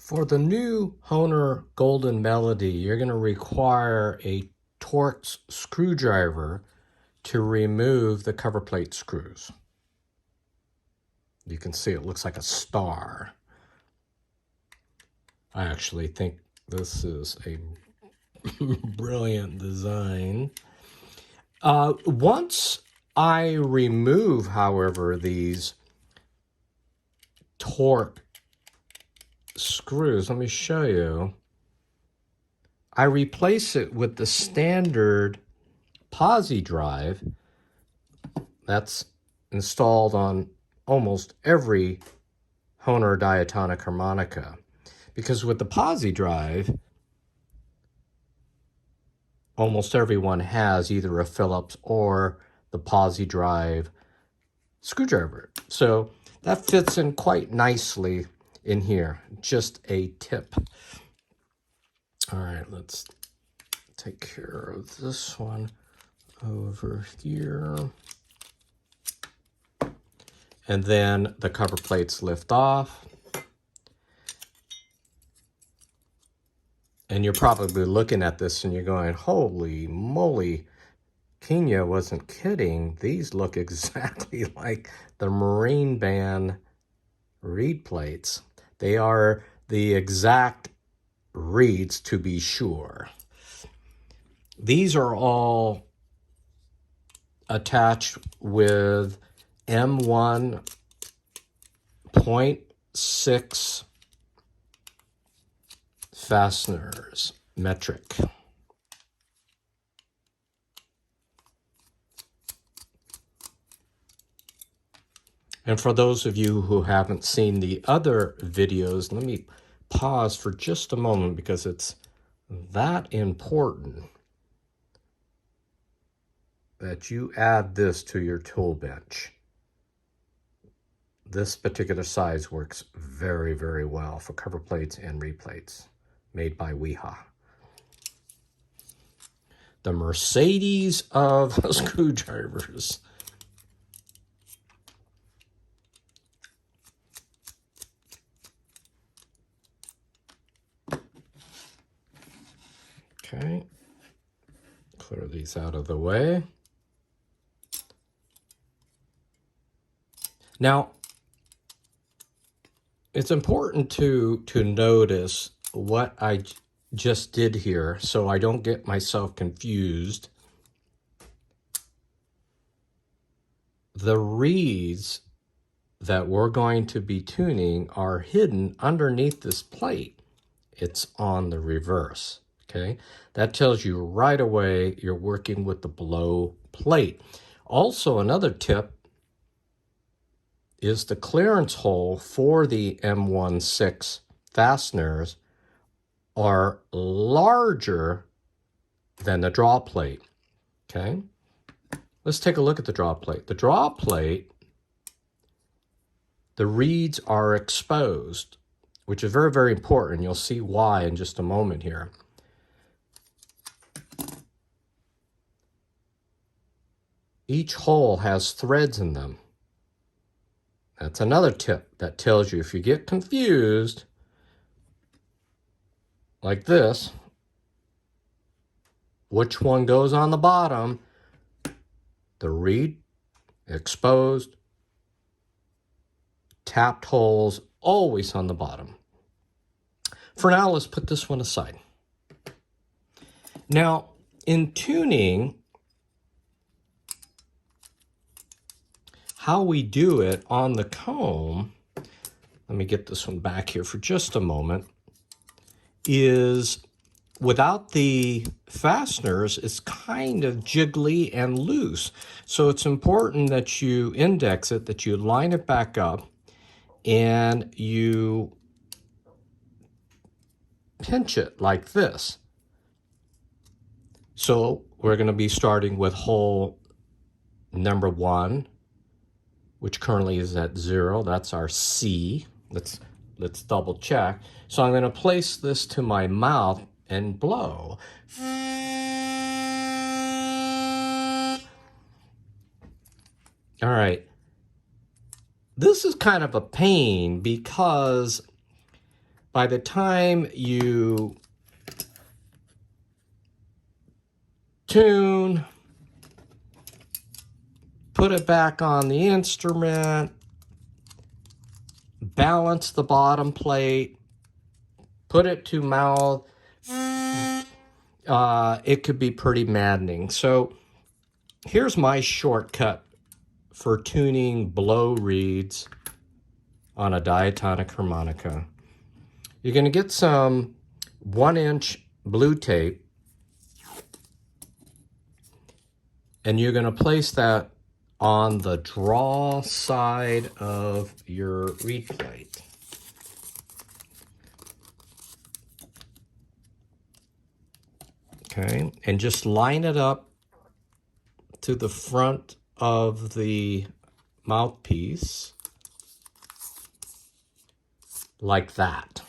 For the new HOHNER Golden Melody, you're going to require a Torx screwdriver to remove the cover plate screws. You can see it looks like a star. I actually think this is a brilliant design. Once I remove, however, these Torx screws, let me show you. I replace it with the standard posi drive that's installed on almost every HOHNER diatonic harmonica. Because with the posi drive, almost everyone has either a Phillips or the posi drive screwdriver. So that fits in quite nicely in here. Just a tip. All right, let's take care of this one over here. And then the cover plates lift off. And you're probably looking at this and you're going, holy moly, Kenya wasn't kidding. These look exactly like the Marine Band reed plates. They are the exact reeds, to be sure. These are all attached with M1.6 fasteners, metric. And for those of you who haven't seen the other videos, let me pause for just a moment because it's that important that you add this to your tool bench. This particular size works very, very well for cover plates and reed plates, made by WEHA. The Mercedes of screwdrivers. Okay, clear these out of the way. Now, it's important to notice what I just did here so I don't get myself confused. The reeds that we're going to be tuning are hidden underneath this plate. It's on the reverse. Okay, that tells you right away you're working with the below plate. Also, another tip is the clearance hole for the M16 fasteners are larger than the draw plate. Okay, let's take a look at the draw plate. The draw plate, the reeds are exposed, which is very, very important. You'll see why in just a moment here. Each hole has threads in them. That's another tip that tells you if you get confused, like this, which one goes on the bottom, the reed, exposed, tapped holes, always on the bottom. For now, let's put this one aside. Now, in tuning, how we do it on the comb, let me get this one back here for just a moment, is without the fasteners, it's kind of jiggly and loose. So it's important that you index it, that you line it back up, and you pinch it like this. So we're going to be starting with hole number 1, which currently is at 0. That's our C. Let's double check. So I'm going to place this to my mouth and blow. All right. This is kind of a pain because by the time you tune, put it back on the instrument, balance the bottom plate, put it to mouth, it could be pretty maddening. So here's my shortcut for tuning blow reeds on a diatonic harmonica. You're going to get some 1-inch blue tape, and you're going to place that on the draw side of your reed plate. Okay, and just line it up to the front of the mouthpiece like that.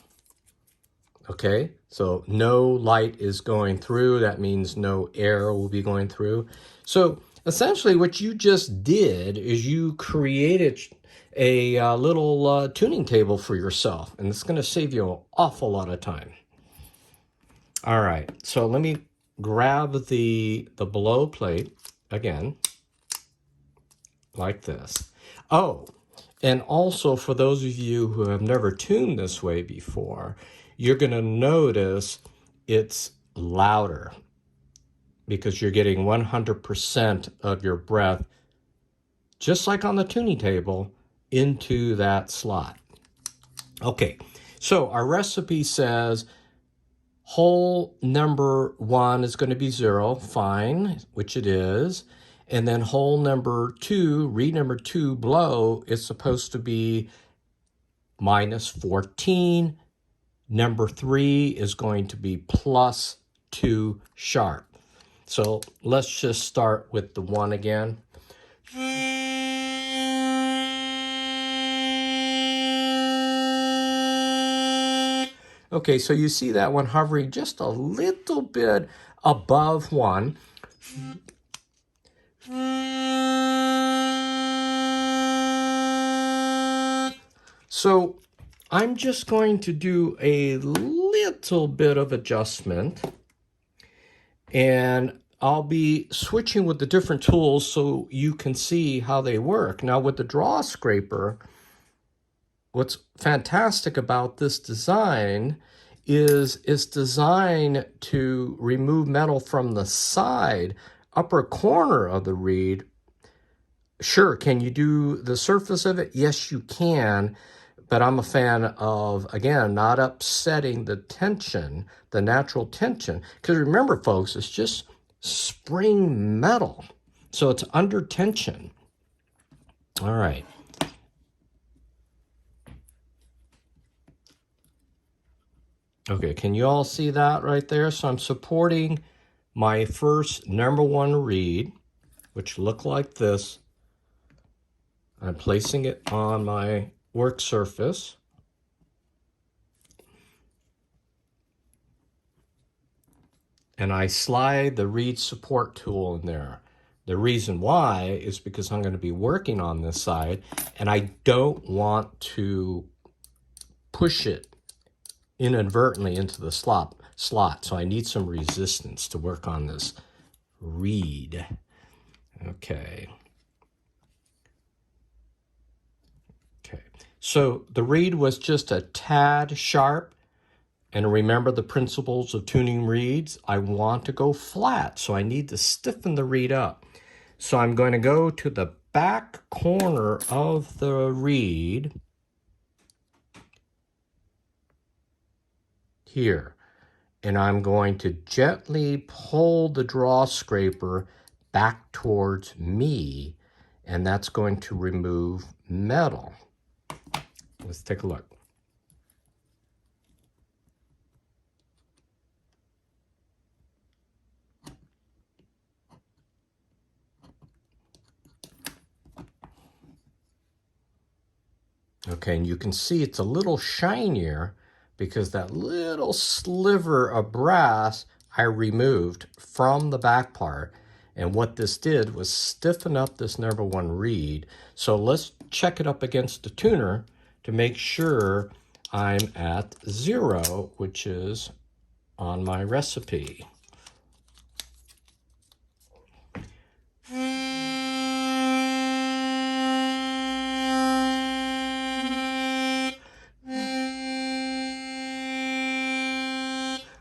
Okay, so no light is going through. That means no air will be going through. So essentially what you just did is you created a little tuning table for yourself, and it's going to save you an awful lot of time. All right, so let me grab the blow plate again, like this. Oh, and also for those of you who have never tuned this way before, you're going to notice it's louder because you're getting 100% of your breath, just like on the tuning table, into that slot. Okay, so our recipe says hole number 1 is going to be 0, fine, which it is. And then hole number 2, reed number 2, blow, is supposed to be -14. Number 3 is going to be +2 sharp. So let's just start with the 1 again. Okay, so you see that one hovering just a little bit above 1. So I'm just going to do a little bit of adjustment, and I'll be switching with the different tools so you can see how they work. Now with the draw scraper, what's fantastic about this design is it's designed to remove metal from the side, upper corner of the reed. Sure, can you do the surface of it? Yes, you can. But I'm a fan of, again, not upsetting the tension, the natural tension. Because remember, folks, it's just spring metal. So it's under tension. All right. Okay, can you all see that right there? So I'm supporting my first number 1 reed, which look like this. I'm placing it on my work surface. And I slide the reed support tool in there. The reason why is because I'm going to be working on this side, and I don't want to push it inadvertently into the slot. So I need some resistance to work on this reed. Okay. Okay. So the reed was just a tad sharp. And remember the principles of tuning reeds. I want to go flat, so I need to stiffen the reed up. So I'm going to go to the back corner of the reed here. And I'm going to gently pull the draw scraper back towards me, and that's going to remove metal. Let's take a look. Okay, and you can see it's a little shinier because that little sliver of brass I removed from the back part. And what this did was stiffen up this number 1 reed. So let's check it up against the tuner to make sure I'm at 0, which is on my recipe.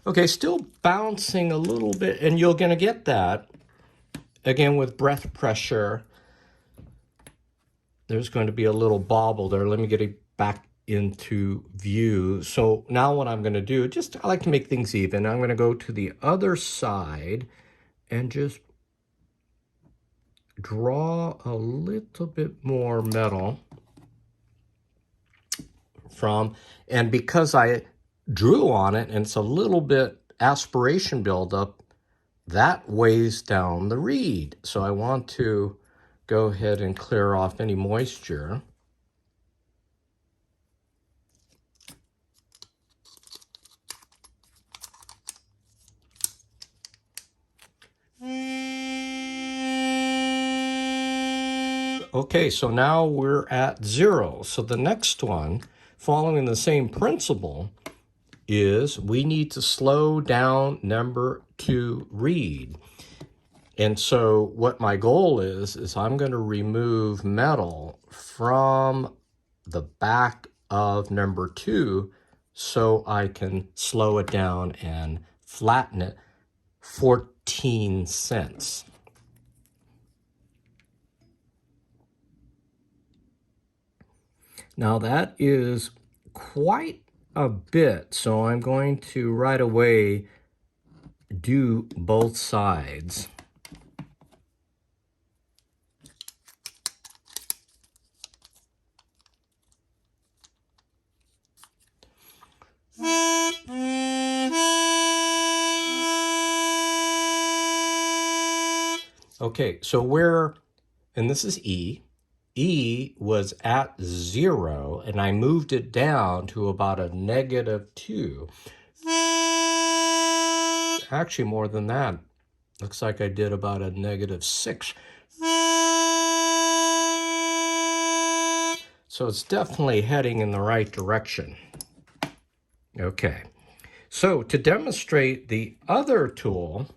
Okay, still bouncing a little bit, and you're going to get that, again, with breath pressure. There's going to be a little bobble there. Let me get it back into view. So now what I'm going to do, I like to make things even. I'm going to go to the other side and just draw a little bit more metal from, and because I drew on it and it's a little bit aspiration buildup, that weighs down the reed. So I want to go ahead and clear off any moisture. Okay, so now we're at 0. So the next one, following the same principle, is we need to slow down number 2 reed. And so what my goal is I'm going to remove metal from the back of number 2 so I can slow it down and flatten it 14 cents. Now that is quite a bit, so I'm going to right away do both sides. Okay, so and this is E. E was at 0, and I moved it down to about a -2. Actually, more than that. Looks like I did about a -6. So it's definitely heading in the right direction. Okay, so to demonstrate the other tool,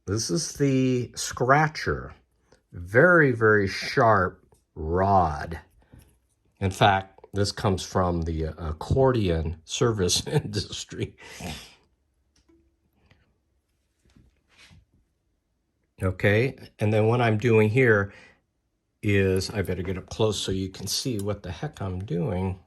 this is the scratcher. Very, very sharp rod. In fact, this comes from the accordion service industry. Okay, and then what I'm doing here is, I better get up close so you can see what the heck I'm doing.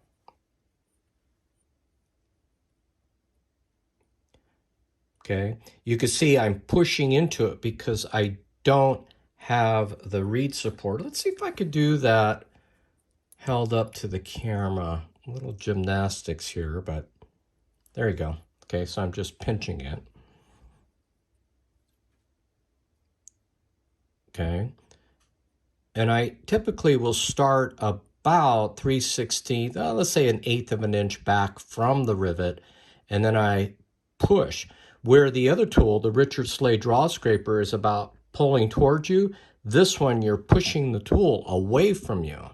Okay, you can see I'm pushing into it because I don't have the reed support. Let's see if I could do that held up to the camera. A little gymnastics here, but there you go. Okay, so I'm just pinching it. Okay, and I typically will start about 3/16, let's say 1/8 of an inch back from the rivet, and then I push. Where the other tool, the Richard Slade Draw Scraper, is about pulling towards you, this one you're pushing the tool away from you.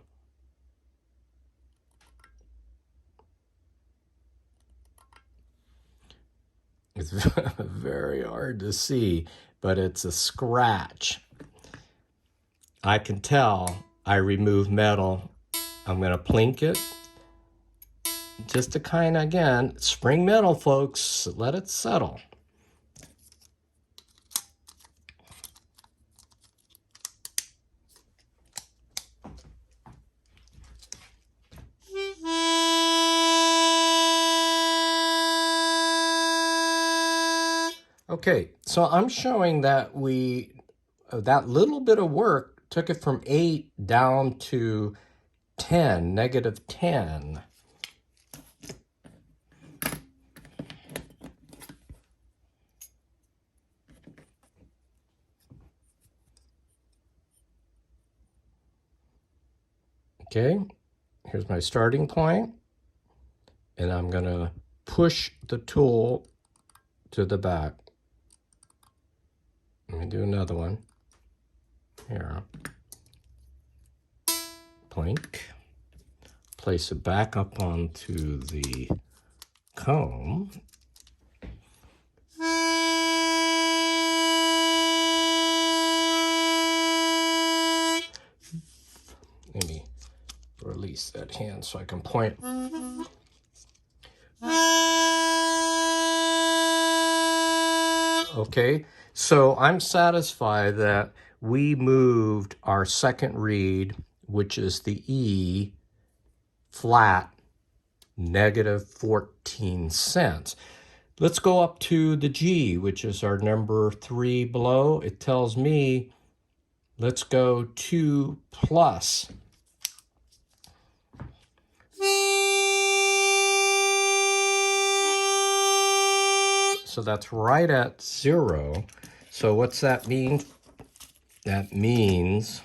It's very hard to see, but it's a scratch. I can tell I remove metal. I'm going to plink it just to kind of, again, spring metal, folks, let it settle. Okay, so I'm showing that that little bit of work took it from 8 down to 10, -10. Okay, here's my starting point, and I'm going to push the tool to the back. Let me do another one. Here. Plink, place it back up onto the comb. Let me release that hand so I can point. Okay, so I'm satisfied that we moved our second reed, which is the E flat, negative 14 cents. Let's go up to the G, which is our number 3 below. It tells me let's go 2 plus. So that's right at 0. So what's that mean? That means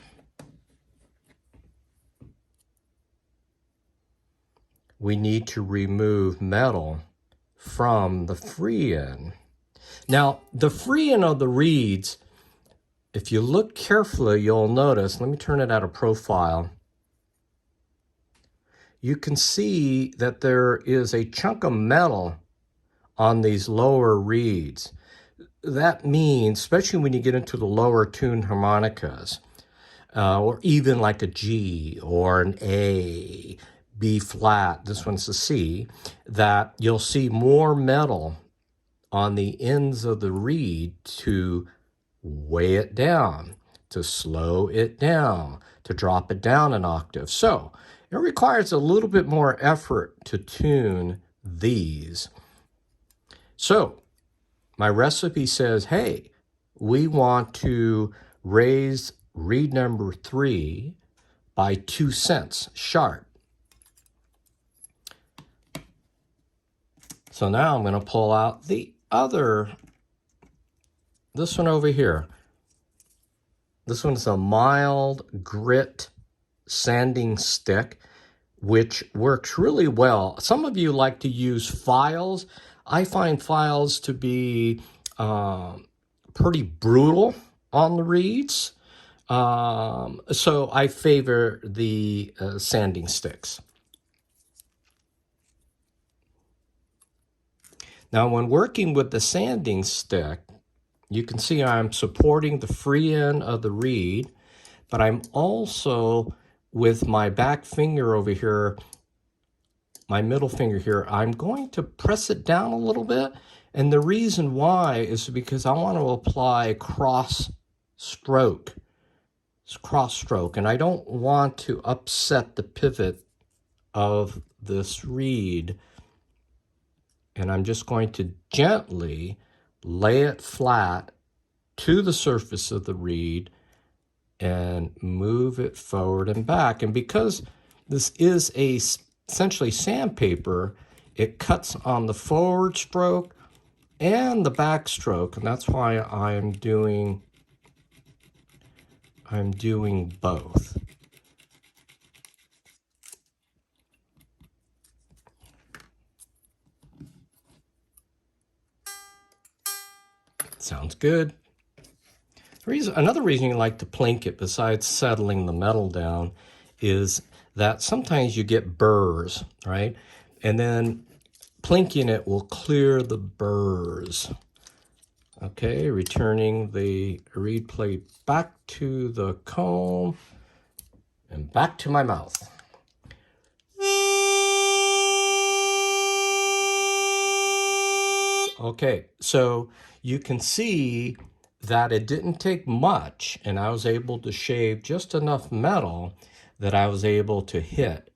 we need to remove metal from the free end. Now, the free end of the reeds, if you look carefully, you'll notice, let me turn it out of profile. You can see that there is a chunk of metal on these lower reeds. That means, especially when you get into the lower tuned harmonicas, or even like a G or an A, B flat, this one's a C, that you'll see more metal on the ends of the reed to weigh it down, to slow it down, to drop it down an octave. So it requires a little bit more effort to tune these. So my recipe says, hey, we want to raise reed number 3 by 2 cents sharp. So now I'm going to pull out the other, this one over here. This one's a mild grit sanding stick, which works really well. Some of you like to use files. I find files to be pretty brutal on the reeds. So I favor the sanding sticks. Now, when working with the sanding stick, you can see I'm supporting the free end of the reed, but I'm also, with my back finger over here, my middle finger here, I'm going to press it down a little bit. And the reason why is because I want to apply cross stroke, and I don't want to upset the pivot of this reed. And I'm just going to gently lay it flat to the surface of the reed and move it forward and back. And because this is essentially sandpaper, it cuts on the forward stroke and the back stroke, and that's why I'm doing both. Sounds good. Another reason you like to plink it, besides settling the metal down, is that sometimes you get burrs, right? And then plinking it will clear the burrs. Okay, returning the reed plate back to the comb and back to my mouth. Okay, so you can see that it didn't take much, and I was able to shave just enough metal that I was able to hit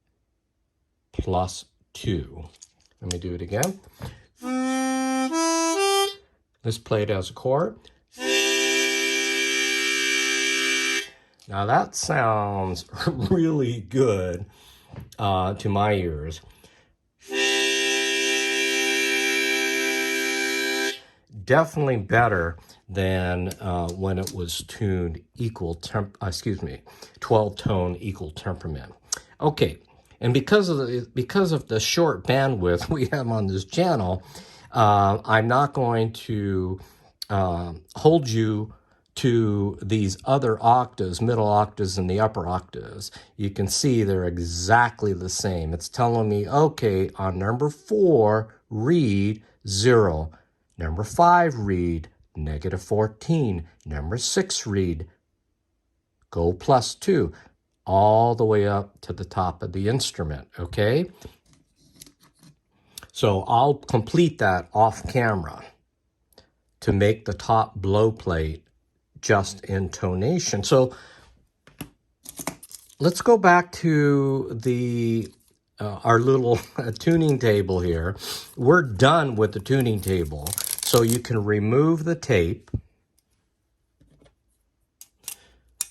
+2. Let me do it again. Let's play it as a chord. Now that sounds really good to my ears. Definitely better than when it was tuned 12-tone equal temperament. Okay, and because of the short bandwidth we have on this channel, I'm not going to hold you to these other octaves, middle octaves and the upper octaves, you can see they're exactly the same. It's telling me, okay, on number 4, read 0. Number 5, read -14. Number 6, read go +2, all the way up to the top of the instrument, okay? So I'll complete that off camera to make the top blow plate just intonation. So let's go back to the our little tuning table here. We're done with the tuning table, so you can remove the tape.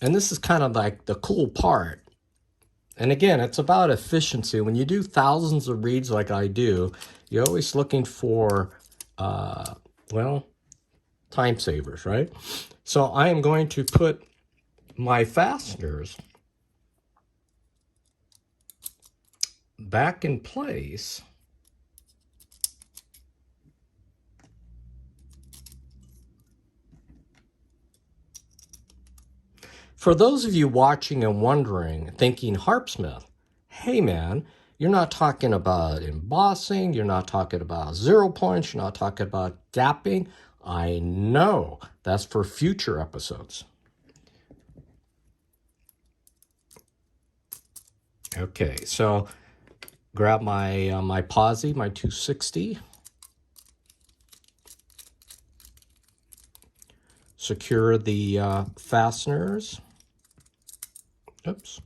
And this is kind of like the cool part. And again, it's about efficiency. When you do thousands of reads like I do, you're always looking for, well, time savers, right? So I am going to put my fasteners back in place. For those of you watching and wondering, thinking HARPSMITH, hey man, you're not talking about embossing, you're not talking about 0 points, you're not talking about gapping. I know, that's for future episodes. Okay, so grab my my posi, my 260. Secure the fasteners. Oops.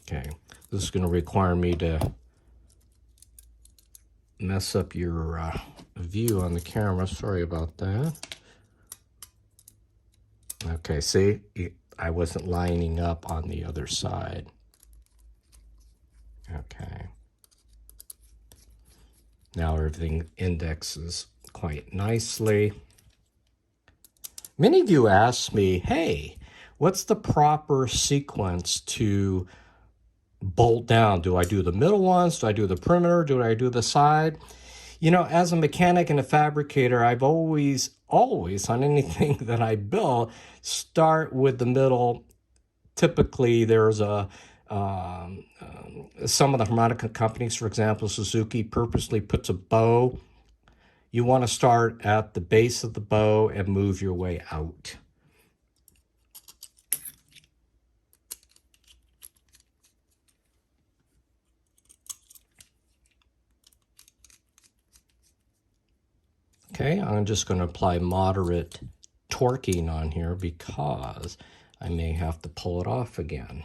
Okay, this is going to require me to mess up your view on the camera. Sorry about that. Okay, see, I wasn't lining up on the other side. Okay. Now everything indexes quite nicely. Many of you ask me, hey, what's the proper sequence to bolt down? Do I do the middle ones? Do I do the perimeter? Do I do the side? You know, as a mechanic and a fabricator, I've always on anything that I build, start with the middle. Typically, there's a some of the harmonica companies, for example, Suzuki, purposely puts a bow. You want to start at the base of the bow and move your way out. Okay, I'm just going to apply moderate torquing on here because I may have to pull it off again.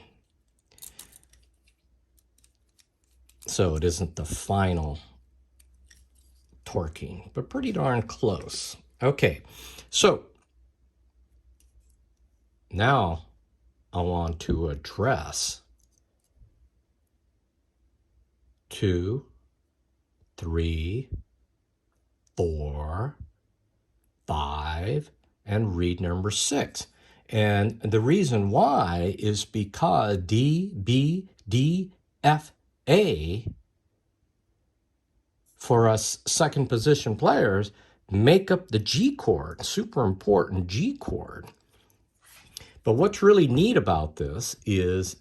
So it isn't the final torquing, but pretty darn close. Okay, so now I want to address 2, 3, 4, 5, and read number 6. And the reason why is because D, B, D, F, A, for us second position players, make up the G chord, super important G chord. But what's really neat about this is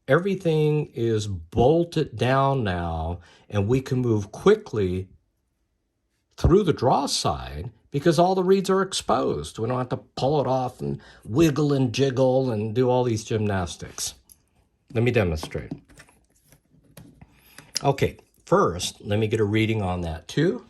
everything is bolted down now, and we can move quickly through the draw side because all the reeds are exposed. We don't have to pull it off and wiggle and jiggle and do all these gymnastics. Let me demonstrate. Okay, first, let me get a reading on that too.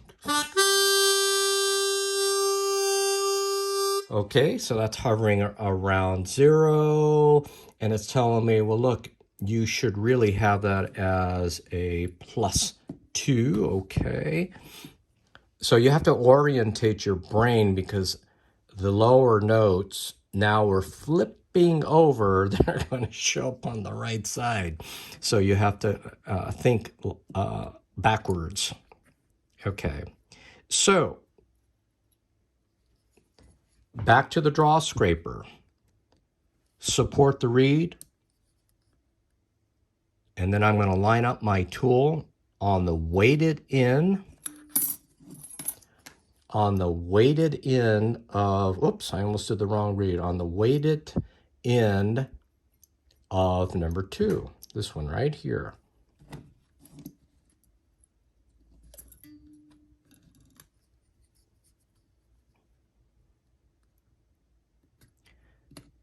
Okay, so that's hovering around 0, and it's telling me, well, look, you should really have that as a +2, okay? So you have to orientate your brain because the lower notes now are flipping over. They're going to show up on the right side. So you have to think backwards. Okay, so back to the draw scraper. Support the reed. And then I'm going to line up my tool on the weighted end, of, oops, I almost did the wrong read, on the weighted end of number 2, this one right here.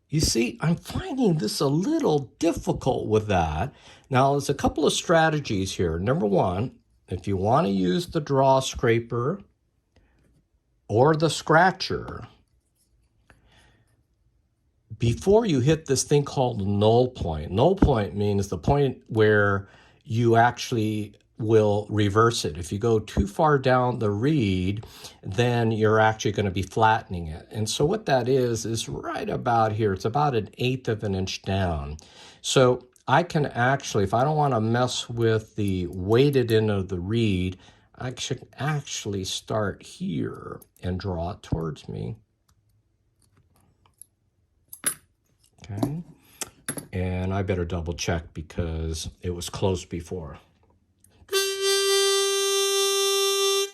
You see, I'm finding this a little difficult with that. Now, there's a couple of strategies here. Number one, if you want to use the draw scraper or the scratcher, before you hit this thing called null point. Null point means the point where you actually will reverse it. If you go too far down the reed, then you're actually going to be flattening it. And so what that is right about here. It's about 1/8 of an inch down. So I can actually, if I don't want to mess with the weighted end of the reed, I should actually start here and draw it towards me. Okay, and I better double check because it was close before.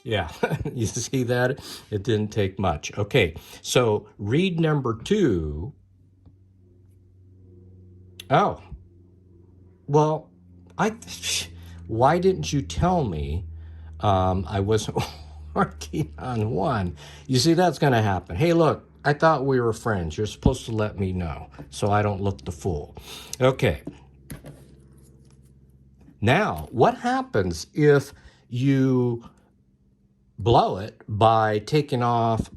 Yeah, you see that? It didn't take much. Okay, so reed number 2. Oh, well, why didn't you tell me I wasn't working on 1? You see, that's going to happen. Hey, look, I thought we were friends. You're supposed to let me know so I don't look the fool. Okay. Now, what happens if you blow it by taking off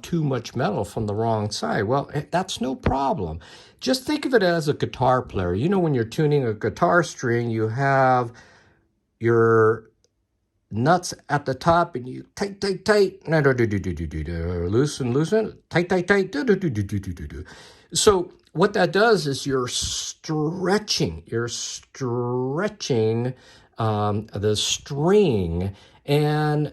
too much metal from the wrong side? Well, that's no problem. Just think of it as a guitar player. You know, when you're tuning a guitar string, you have your nuts at the top and you tight, loosen, tight. So what that does is you're stretching the string, and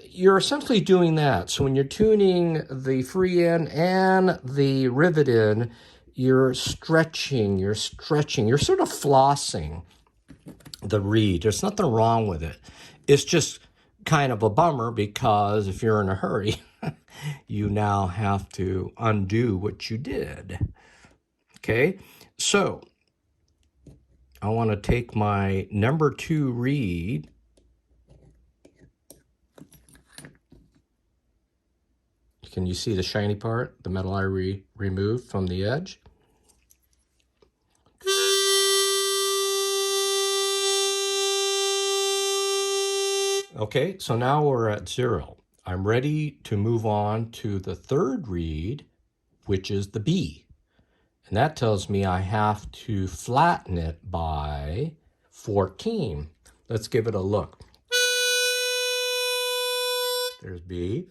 you're essentially doing that. So when you're tuning the free end and the rivet end, you're stretching, you're sort of flossing the reed. There's nothing wrong with it. It's just kind of a bummer because if you're in a hurry, you now have to undo what you did. Okay, so I want to take my number 2 reed, can you see the shiny part, the metal I removed from the edge? Okay, so now we're at 0. I'm ready to move on to the 3rd reed, which is the B. And that tells me I have to flatten it by 14. Let's give it a look. There's B.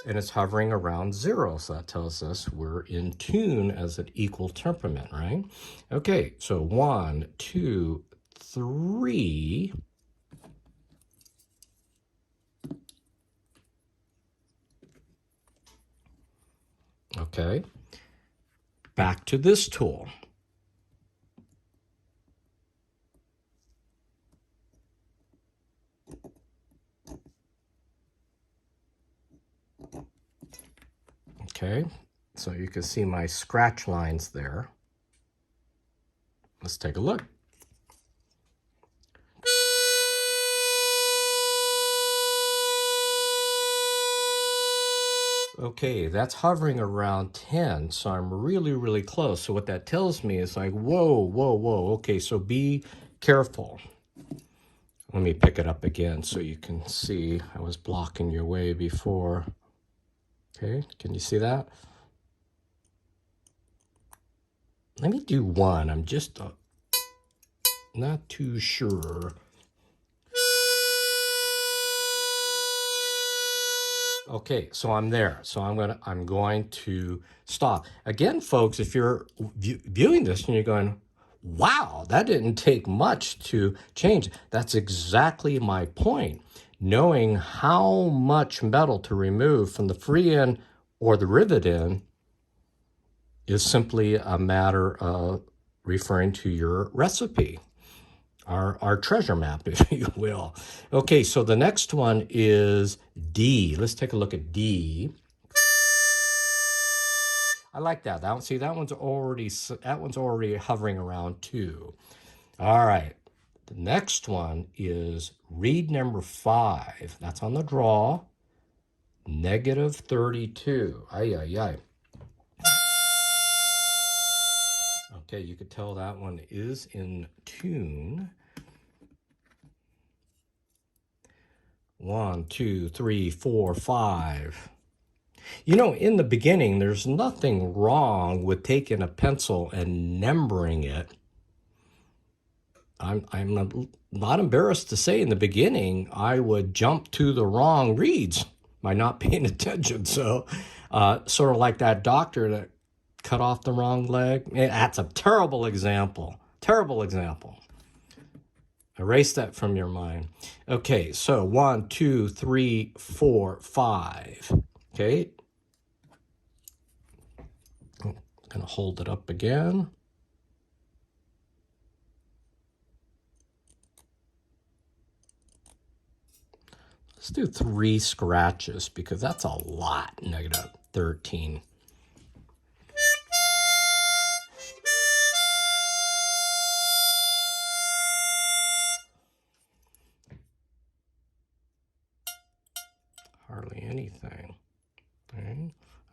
And it's hovering around 0, so that tells us we're in tune as an equal temperament, right? Okay, so 1, 2, 3. Okay, back to this tool. Okay, so you can see my scratch lines there. Let's take a look. Okay, that's hovering around 10, so I'm really, really close. So what that tells me is like, whoa. Okay, so be careful. Let me pick it up again so you can see. I was blocking your way before. Okay, can you see that? Let me do 1. I'm just not too sure. Okay, so I'm there. So I'm going to stop. Again, folks, if you're viewing this and you're going, wow, that didn't take much to change. That's exactly my point. Knowing how much metal to remove from the free end or the rivet end is simply a matter of referring to your recipe. our treasure map, if you will. Okay, so the next one is D. Let's take a look at D. I like that. See, that one's already hovering around 2. All right. The next one is reed number 5. That's on the draw. -32. Ay, ay, ay. Okay, you could tell that one is in tune. 1, 2, 3, 4, 5. You know, in the beginning, there's nothing wrong with taking a pencil and numbering it. I'm not embarrassed to say in the beginning, I would jump to the wrong reeds by not paying attention. So sort of like that doctor that cut off the wrong leg. That's a terrible example. Terrible example. Erase that from your mind. Okay, so 1, 2, 3, 4, 5. Okay. I'm going to hold it up again. Let's do 3 scratches because that's a lot, -13. Hardly anything.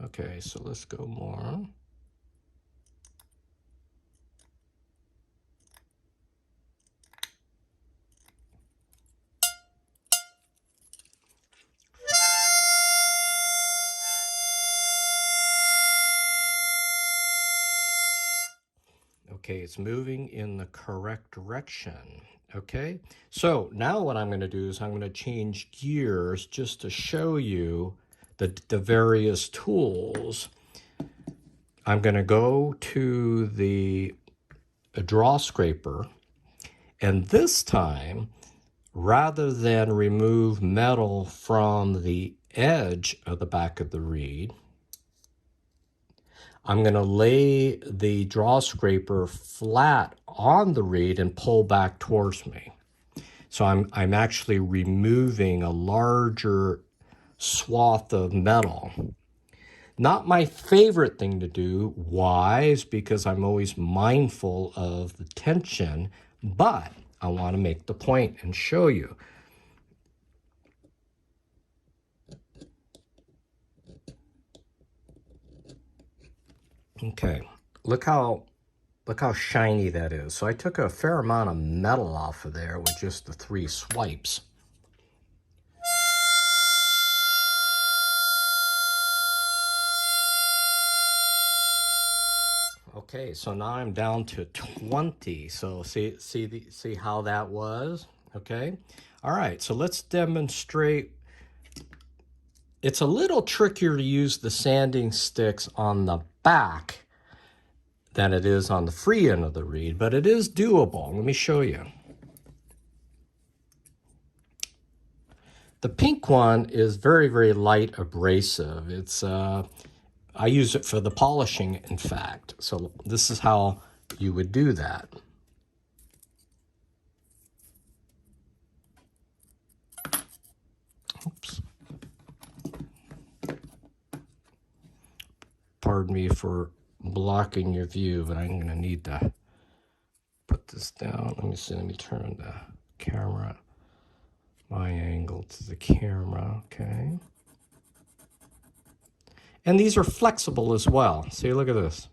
Okay, so let's go more. Okay, it's moving in the correct direction. Okay, so now what I'm going to do is I'm going to change gears just to show you the various tools. I'm going to go to the draw scraper, and this time, rather than remove metal from the edge of the back of the reed, I'm going to lay the draw scraper flat on the reed and pull back towards me. So I'm actually removing a larger swath of metal. Not my favorite thing to do. Why? Is because I'm always mindful of the tension, but I want to make the point and show you. Okay, look how shiny that is. So I took a fair amount of metal off of there with just the 3 swipes. Okay, so now I'm down to 20. So see how that was? Okay. All right, so let's demonstrate. It's a little trickier to use the sanding sticks on the back than it is on the free end of the reed, but it is doable. Let me show you. The pink one is very, very light abrasive. It's I use it for the polishing, in fact. So this is how you would do that. Oops. Pardon me for blocking your view, but I'm going to need to put this down. Let me see. Let me turn the camera, my angle to the camera. Okay. And these are flexible as well. See, look at this.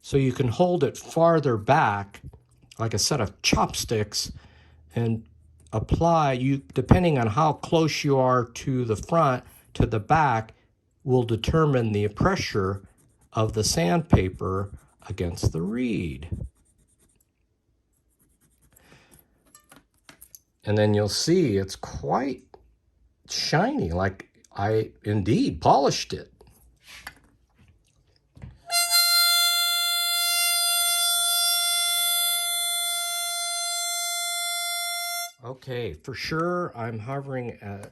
So you can hold it farther back, like a set of chopsticks, and apply, depending on how close you are to the front, to the back, will determine the pressure of the sandpaper against the reed. And then you'll see it's quite shiny, like I indeed polished it. Okay, for sure I'm hovering at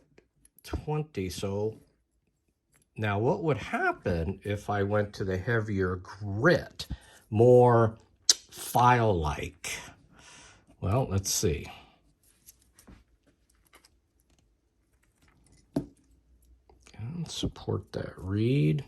20. So now what would happen if I went to the heavier grit, more file-like? Well, let's see. And support that reed.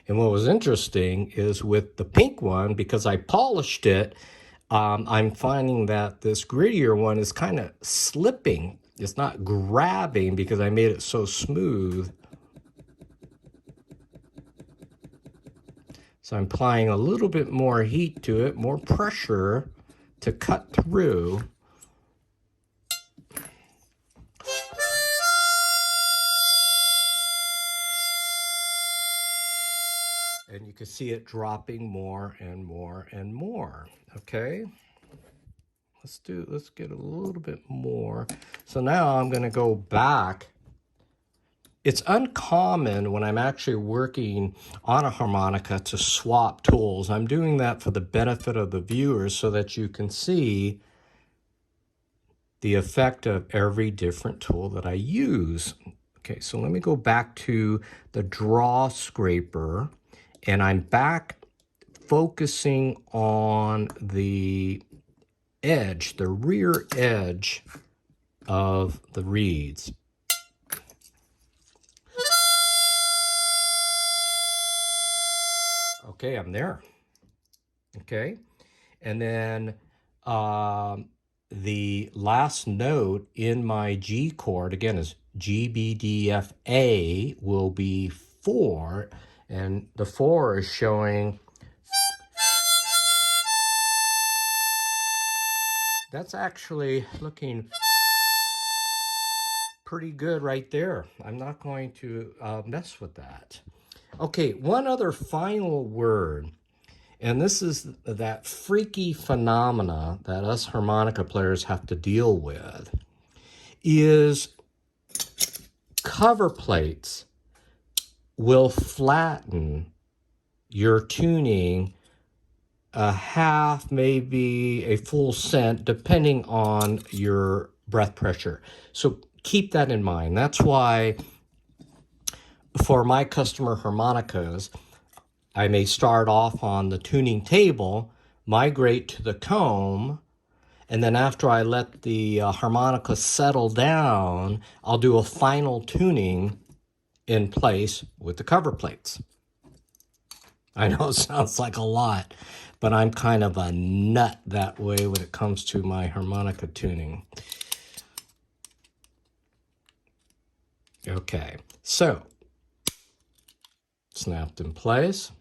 And what was interesting is with the pink one, because I polished it, I'm finding that this grittier one is kind of slipping. It's not grabbing because I made it so smooth. So I'm applying a little bit more heat to it, more pressure to cut through. And you can see it dropping more and more and more, okay? Let's get a little bit more. So now I'm gonna go back. It's uncommon when I'm actually working on a harmonica to swap tools. I'm doing that for the benefit of the viewers so that you can see the effect of every different tool that I use. Okay, so let me go back to the draw scraper, and I'm back focusing on the edge, the rear edge of the reeds. Okay, I'm there. Okay, and then the last note in my G chord, again, is G, B, D, F, A, will be 4, and the 4 is showing. That's actually looking pretty good right there. I'm not going to mess with that. Okay, one other final word, and this is that freaky phenomena that us harmonica players have to deal with, is cover plates will flatten your tuning a half, maybe a full cent, depending on your breath pressure. So keep that in mind. That's why for my customer harmonicas, I may start off on the tuning table, migrate to the comb, and then after I let the harmonica settle down, I'll do a final tuning in place with the cover plates. I know it sounds like a lot, but I'm kind of a nut that way when it comes to my harmonica tuning. Okay, so snapped in place.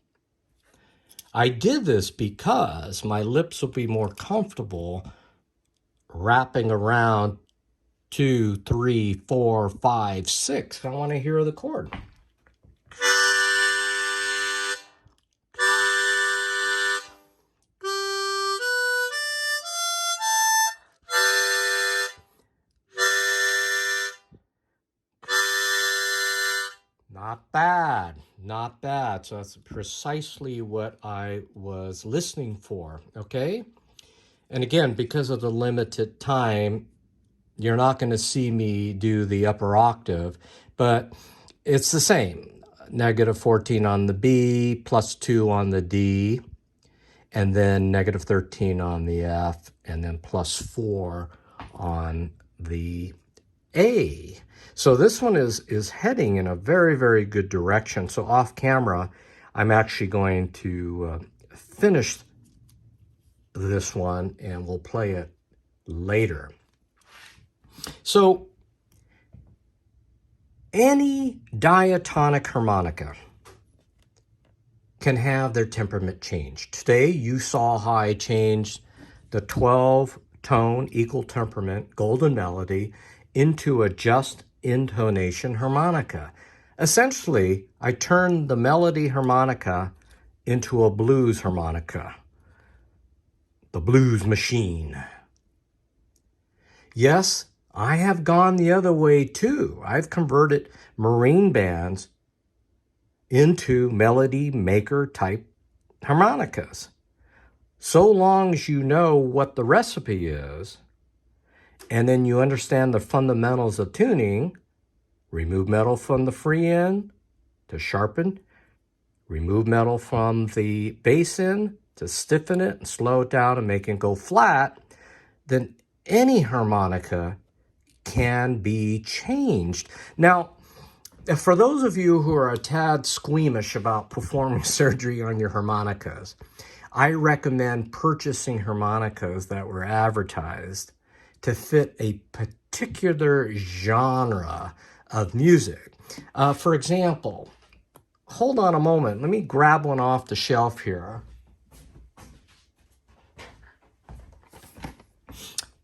I did this because my lips will be more comfortable wrapping around 2, 3, 4, 5, 6. I want to hear the chord. Not bad, not bad. So that's precisely what I was listening for, okay? And again, because of the limited time, you're not going to see me do the upper octave, but it's the same. Negative 14 on the B, plus 2 on the D, and then negative 13 on the F, and then plus 4 on the A. So this one is heading in a very, very good direction. So off camera, I'm actually going to finish this one and we'll play it later. So any diatonic harmonica can have their temperament changed. Today you saw how I changed the 12-tone equal temperament Golden Melody into a Just Intonation harmonica. Essentially, I turned the melody harmonica into a blues harmonica, the blues machine. Yes, I have gone the other way too. I've converted marine bands into melody maker type harmonicas. So long as you know what the recipe is, and then you understand the fundamentals of tuning, Remove metal from the free end to sharpen. Remove metal from the bass end to stiffen it and slow it down and make it go flat. Then any harmonica can be changed. Now, for those of you who are a tad squeamish about performing surgery on your harmonicas, I recommend purchasing harmonicas that were advertised to fit a particular genre of music. For example, hold on a moment. Let me grab one off the shelf here.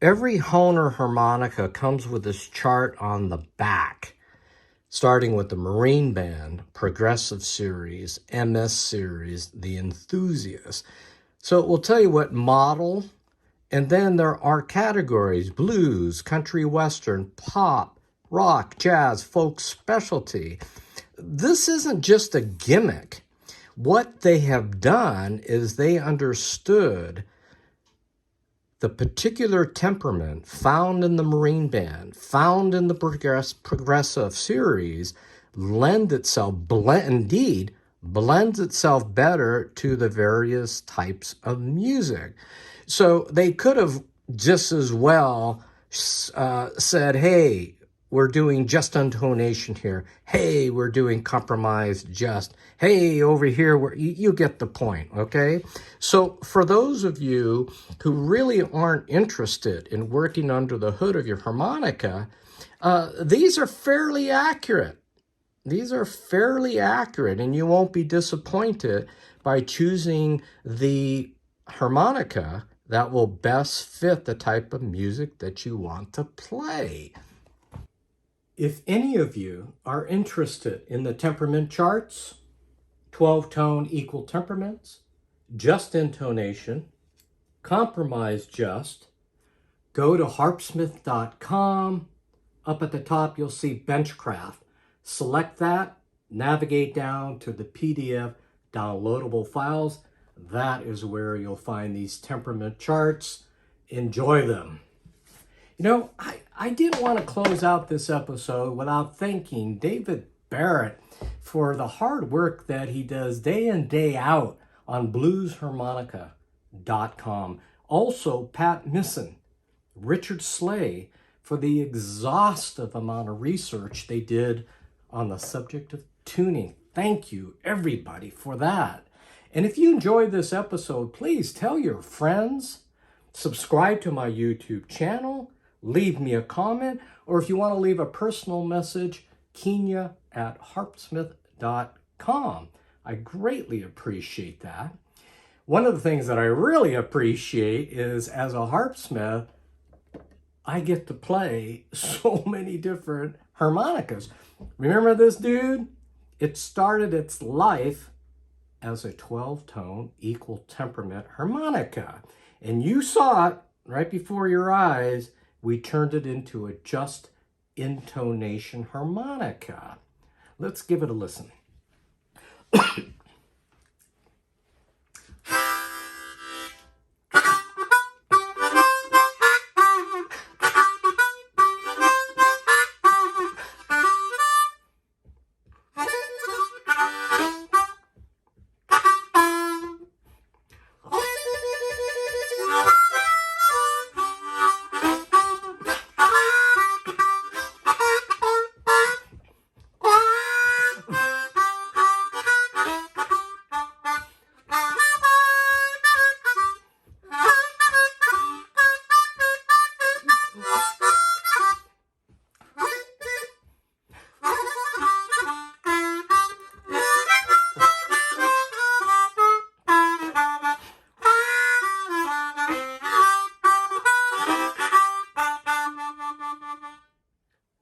Every HOHNER harmonica comes with this chart on the back, starting with the Marine Band, Progressive Series, MS Series, the Enthusiast. So it will tell you what model, and then there are categories: blues, country western, pop, rock, jazz, folk, specialty. This isn't just a gimmick. What they have done is they understood the particular temperament found in the Marine Band, found in the Progressive Series, blends itself better to the various types of music. So they could have just as well said, hey, we're doing just intonation here. Hey, we're doing compromised just. Hey, over here, you get the point, okay? So for those of you who really aren't interested in working under the hood of your harmonica, these are fairly accurate. These are fairly accurate, and you won't be disappointed by choosing the harmonica that will best fit the type of music that you want to play. If any of you are interested in the temperament charts, 12-tone equal temperaments, just intonation, compromise just, go to HARPSMITH.com. Up at the top, you'll see Benchcraft. Select that, navigate down to the PDF downloadable files. That is where you'll find these temperament charts. Enjoy them. You know, I didn't want to close out this episode without thanking David Barrett for the hard work that he does day in, day out on bluesharmonica.com. Also, Pat Misson, Richard Slay, for the exhaustive amount of research they did on the subject of tuning. Thank you, everybody, for that. And if you enjoyed this episode, please tell your friends, subscribe to my YouTube channel, leave me a comment, or if you want to leave a personal message, Kenya@harpsmith.com. I greatly appreciate that. One of the things that I really appreciate is, as a harpsmith, I get to play so many different harmonicas. Remember this dude? It started its life as a 12-tone equal temperament harmonica. And you saw it right before your eyes. We turned it into a just intonation harmonica. Let's give it a listen.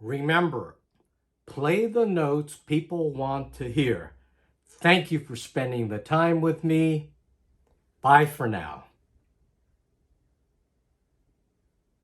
Remember, play the notes people want to hear. Thank you for spending the time with me. Bye for now.